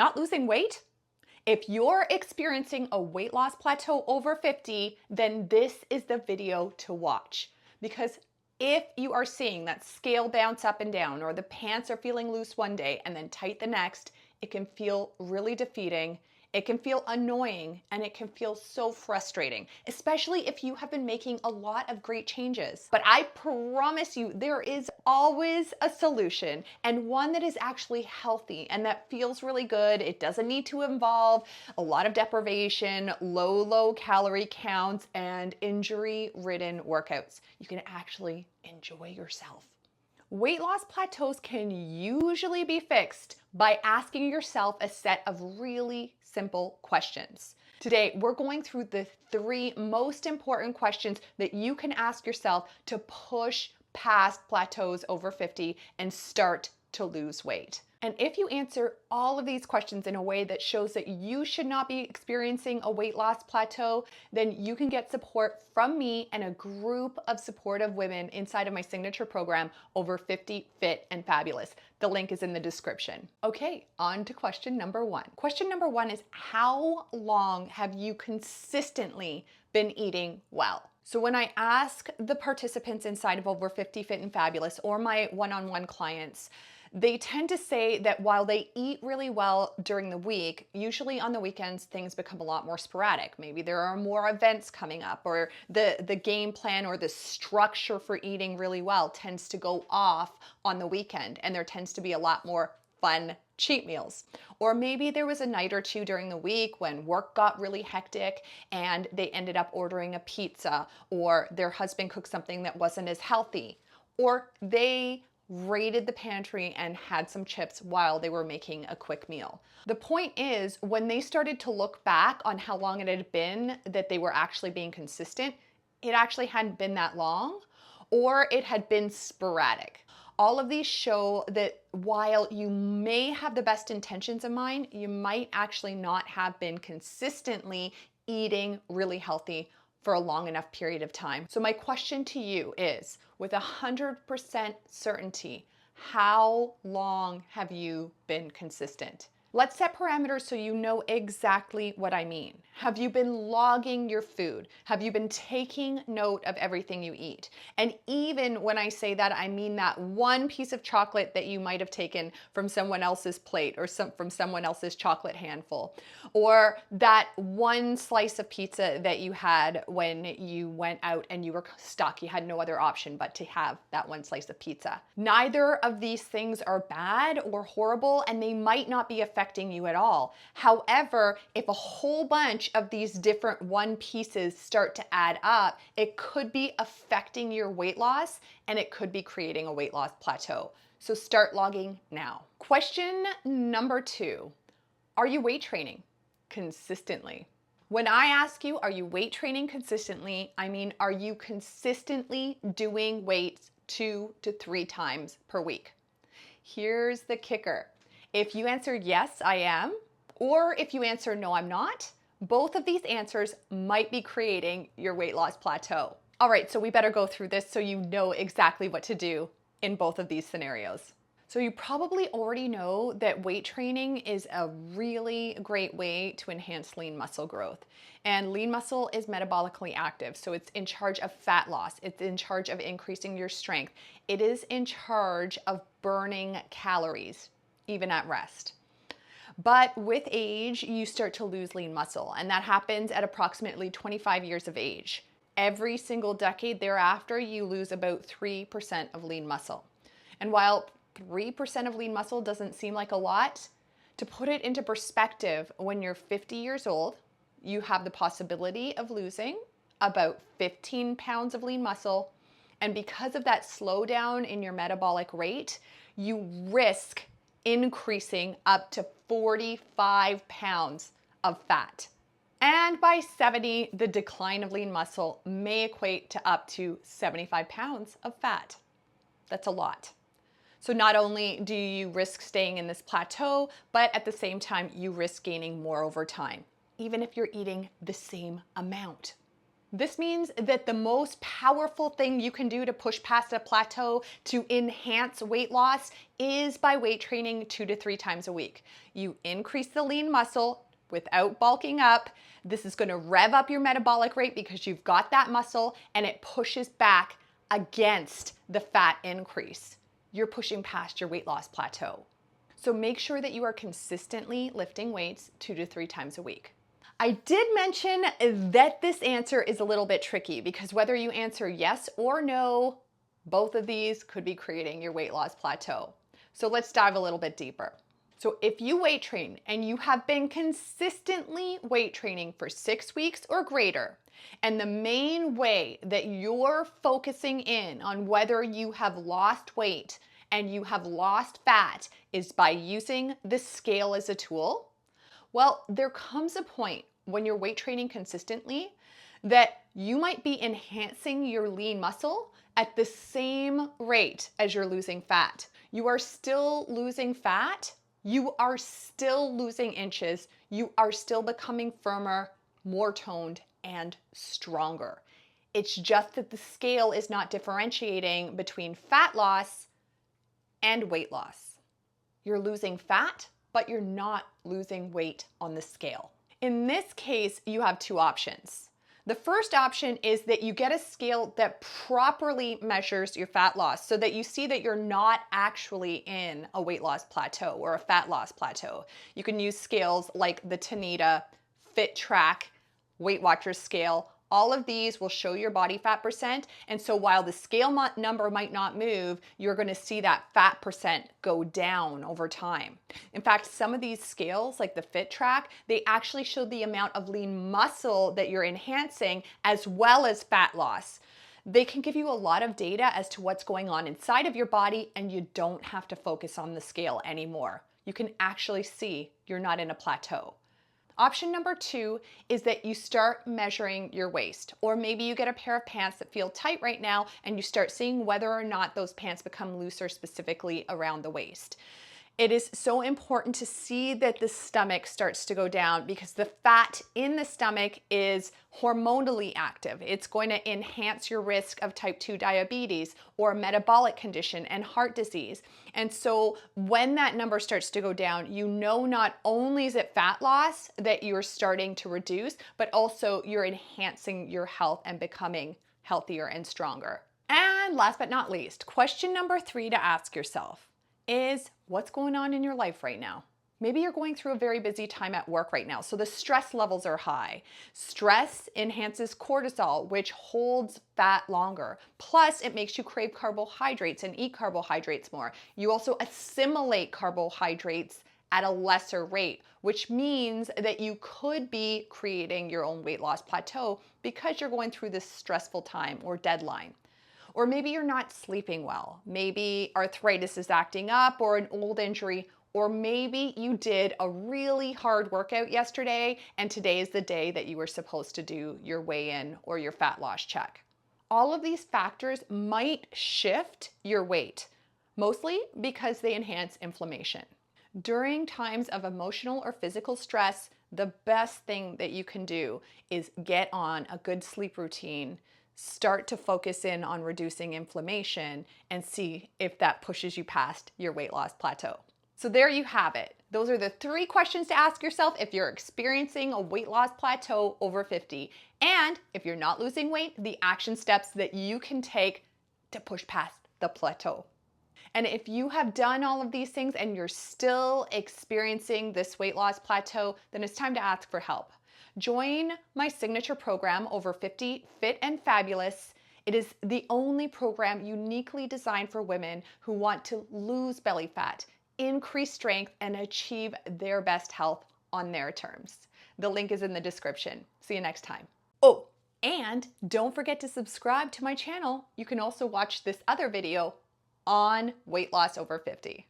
Not losing weight? If you're experiencing a weight loss plateau over 50, then this is the video to watch. Because if you are seeing that scale bounce up and down, or the pants are feeling loose one day and then tight the next, it can feel really defeating. It can feel annoying, and it can feel so frustrating, especially if you have been making a lot of great changes. But I promise you, there is always a solution, and one that is actually healthy and that feels really good. It doesn't need to involve a lot of deprivation, low calorie counts, and injury-ridden workouts. You can actually enjoy yourself. Weight loss plateaus can usually be fixed by asking yourself a set of really simple questions. Today, we're going through the 3 most important questions that you can ask yourself to push past plateaus over 50 and start to lose weight. And if you answer all of these questions in a way that shows that you should not be experiencing a weight loss plateau, then you can get support from me and a group of supportive women inside of my signature program, Over 50 Fit and Fabulous. The link is in the description. Okay, on to question number 1. Question number 1 is, how long have you consistently been eating well? So when I ask the participants inside of Over 50 Fit and Fabulous, or my one-on-one clients, they tend to say that while they eat really well during the week, usually on the weekends things become a lot more sporadic. Maybe there are more events coming up, or the game plan or the structure for eating really well tends to go off on the weekend, and there tends to be a lot more fun cheat meals. Or maybe there was a night or two during the week when work got really hectic and they ended up ordering a pizza, or their husband cooked something that wasn't as healthy, or they raided the pantry and had some chips while they were making a quick meal. The point is, when they started to look back on how long it had been that they were actually being consistent, it actually hadn't been that long, or it had been sporadic. All of these show that while you may have the best intentions in mind, you might actually not have been consistently eating really healthy for a long enough period of time. So my question to you is, with 100% certainty, how long have you been consistent? Let's set parameters so you know exactly what I mean. Have you been logging your food? Have you been taking note of everything you eat? And even when I say that, I mean that one piece of chocolate that you might have taken from someone else's plate, or from someone else's chocolate handful, or that one slice of pizza that you had when you went out and you were stuck. You had no other option but to have that one slice of pizza. Neither of these things are bad or horrible, and they might not be affecting you at all. However, if a whole bunch of these different one pieces start to add up, it could be affecting your weight loss, and it could be creating a weight loss plateau. So start logging now. Question number 2, are you weight training consistently? When I ask you, are you weight training consistently, I mean, are you consistently doing weights 2 to 3 times per week? Here's the kicker. If you answer yes, I am, or if you answer no, I'm not, both of these answers might be creating your weight loss plateau. All right, so we better go through this so you know exactly what to do in both of these scenarios. So you probably already know that weight training is a really great way to enhance lean muscle growth. And lean muscle is metabolically active, so it's in charge of fat loss. It's in charge of increasing your strength. It is in charge of burning calories, even at rest. But with age, you start to lose lean muscle, and that happens at approximately 25 years of age. Every single decade thereafter, you lose about 3% of lean muscle. And while 3% of lean muscle doesn't seem like a lot, to put it into perspective, when you're 50 years old, you have the possibility of losing about 15 pounds of lean muscle. And because of that slowdown in your metabolic rate, you risk increasing up to 45 pounds of fat. And by 70, the decline of lean muscle may equate to up to 75 pounds of fat. That's a lot. So not only do you risk staying in this plateau, but at the same time, you risk gaining more over time, even if you're eating the same amount. This means that the most powerful thing you can do to push past a plateau to enhance weight loss is by weight training 2 to 3 times a week. You increase the lean muscle without bulking up. This is going to rev up your metabolic rate because you've got that muscle, and it pushes back against the fat increase. You're pushing past your weight loss plateau. So make sure that you are consistently lifting weights 2 to 3 times a week. I did mention that this answer is a little bit tricky because whether you answer yes or no, both of these could be creating your weight loss plateau. So let's dive a little bit deeper. So if you weight train and you have been consistently weight training for 6 weeks or greater, and the main way that you're focusing in on whether you have lost weight and you have lost fat is by using the scale as a tool, well, there comes a point when you're weight training consistently that you might be enhancing your lean muscle at the same rate as you're losing fat. You are still losing fat, you are still losing inches, you are still becoming firmer, more toned, and stronger. It's just that the scale is not differentiating between fat loss and weight loss. You're losing fat, but you're not losing weight on the scale. In this case, you have two options. The first option is that you get a scale that properly measures your fat loss so that you see that you're not actually in a weight loss plateau or a fat loss plateau. You can use scales like the Tanita, Fit Track, Weight Watchers scale. All of these will show your body fat percent, and so while the scale number might not move, you're going to see that fat percent go down over time. In fact, some of these scales, like the Fit Track, they actually show the amount of lean muscle that you're enhancing as well as fat loss. They can give you a lot of data as to what's going on inside of your body, and you don't have to focus on the scale anymore. You can actually see you're not in a plateau. Option number 2 is that you start measuring your waist, or maybe you get a pair of pants that feel tight right now and you start seeing whether or not those pants become looser specifically around the waist. It is so important to see that the stomach starts to go down because the fat in the stomach is hormonally active. It's going to enhance your risk of type 2 diabetes or metabolic condition and heart disease. And so when that number starts to go down, you know not only is it fat loss that you're starting to reduce, but also you're enhancing your health and becoming healthier and stronger. And last but not least, question number 3 to ask yourself is what's going on in your life right now? Maybe you're going through a very busy time at work right now, so the stress levels are high. Stress enhances cortisol, which holds fat longer. Plus, it makes you crave carbohydrates and eat carbohydrates more. You also assimilate carbohydrates at a lesser rate, which means that you could be creating your own weight loss plateau because you're going through this stressful time or deadline. Or maybe you're not sleeping well. Maybe arthritis is acting up or an old injury, or maybe you did a really hard workout yesterday and today is the day that you were supposed to do your weigh-in or your fat loss check. All of these factors might shift your weight, mostly because they enhance inflammation. During times of emotional or physical stress, the best thing that you can do is get on a good sleep routine, start to focus in on reducing inflammation, and see if that pushes you past your weight loss plateau. So there you have it. Those are the 3 questions to ask yourself if you're experiencing a weight loss plateau over 50. And if you're not losing weight, the action steps that you can take to push past the plateau. And if you have done all of these things and you're still experiencing this weight loss plateau, then it's time to ask for help. Join my signature program, Over 50 Fit and Fabulous. It is the only program uniquely designed for women who want to lose belly fat, increase strength, and achieve their best health on their terms. The link is in the description. See you next time. Oh, and don't forget to subscribe to my channel. You can also watch this other video on weight loss over 50.